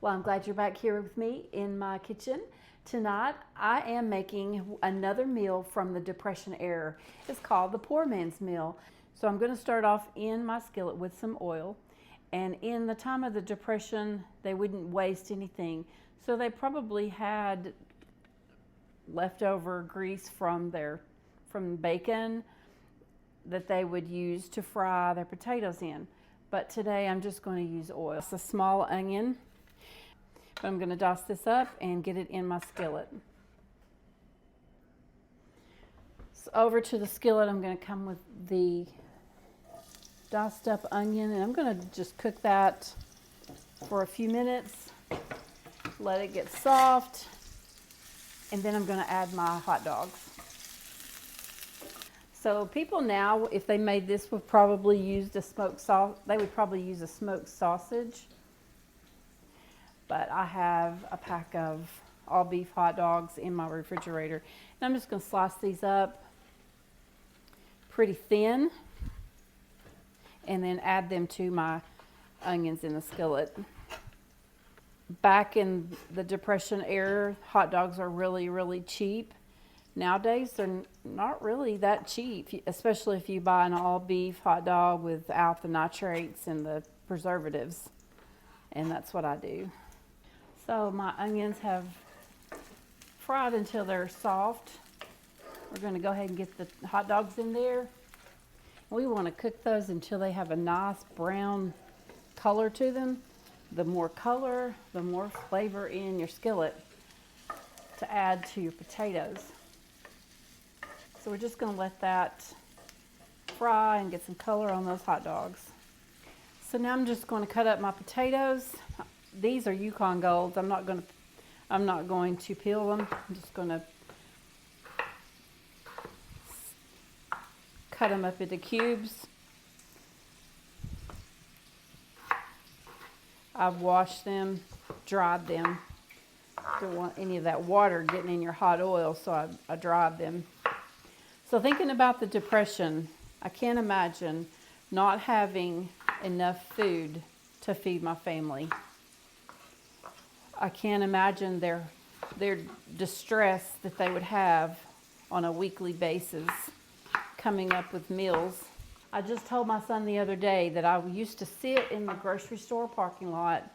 Well, I'm glad you're back here with me in my kitchen. Tonight, I am making another meal from the Depression era. It's called the poor man's meal. So I'm going to start off in my skillet with some oil. And in the time of the Depression, they wouldn't waste anything. So they probably had leftover grease from bacon that they would use to fry their potatoes in. But today I'm just going to use oil. It's a small onion. But I'm going to dust this up and get it in my skillet. So over to the skillet, I'm going to come with the diced up onion, and I'm going to just cook that for a few minutes, let it get soft, and then I'm going to add my hot dogs. So people now, if they made this, would probably use a smoked sauce. They would probably use a smoked sausage. But I have a pack of all beef hot dogs in my refrigerator. And I'm just going to slice these up pretty thin and then add them to my onions in the skillet. Back in the Depression era, hot dogs are really, really cheap. Nowadays, they're not really that cheap, especially if you buy an all beef hot dog without the nitrates and the preservatives. And that's what I do. So my onions have fried until they're soft. We're going to go ahead and get the hot dogs in there. We want to cook those until they have a nice brown color to them. The more color, the more flavor in your skillet to add to your potatoes. So we're just going to let that fry and get some color on those hot dogs. So now I'm just going to cut up my potatoes. These are Yukon Golds. I'm not going to peel them. I'm just going to cut them up into cubes. I've washed them, dried them. Don't want any of that water getting in your hot oil, so I dried them. So thinking about the Depression, I can't imagine not having enough food to feed my family. I can't imagine their distress that they would have on a weekly basis coming up with meals. I just told my son the other day that I used to sit in the grocery store parking lot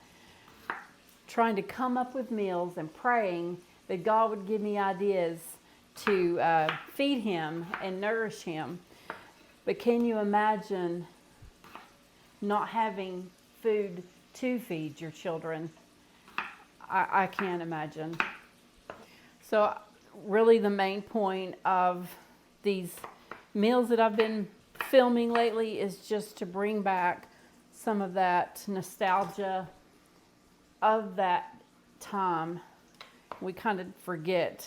trying to come up with meals and praying that God would give me ideas to feed him and nourish him. But can you imagine not having food to feed your children? I can't imagine. So really the main point of these meals that I've been filming lately is just to bring back some of that nostalgia of that time. We kind of forget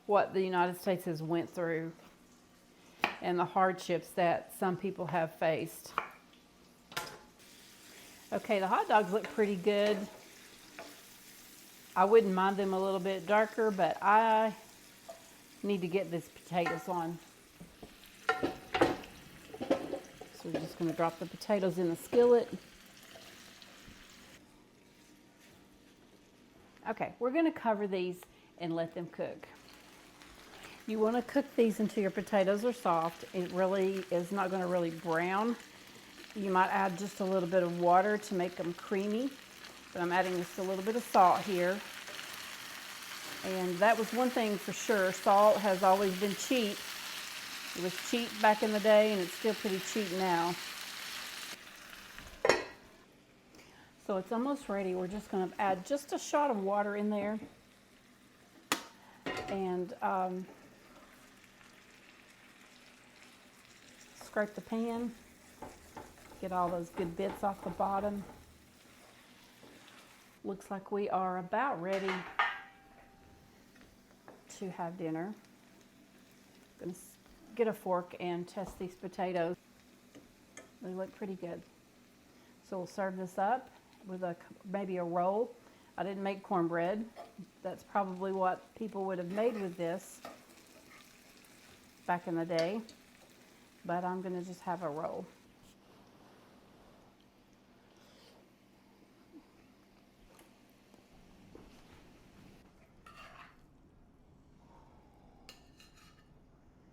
what the United States has went through and the hardships that some people have faced. Okay, the hot dogs look pretty good. I wouldn't mind them a little bit darker, but I need to get these potatoes on. So we're just going to drop the potatoes in the skillet. Okay, we're going to cover these and let them cook. You want to cook these until your potatoes are soft. It really is not going to really brown. You might add just a little bit of water to make them creamy. But I'm adding just a little bit of salt here. And that was one thing for sure. Salt has always been cheap. It was cheap back in the day, and it's still pretty cheap now. So it's almost ready. We're just going to add just a shot of water in there. And scrape the pan. Get all those good bits off the bottom. Looks like we are about ready to have dinner. I'm going to get a fork and test these potatoes. They look pretty good. So we'll serve this up with maybe a roll. I didn't make cornbread. That's probably what people would have made with this back in the day. But I'm going to just have a roll.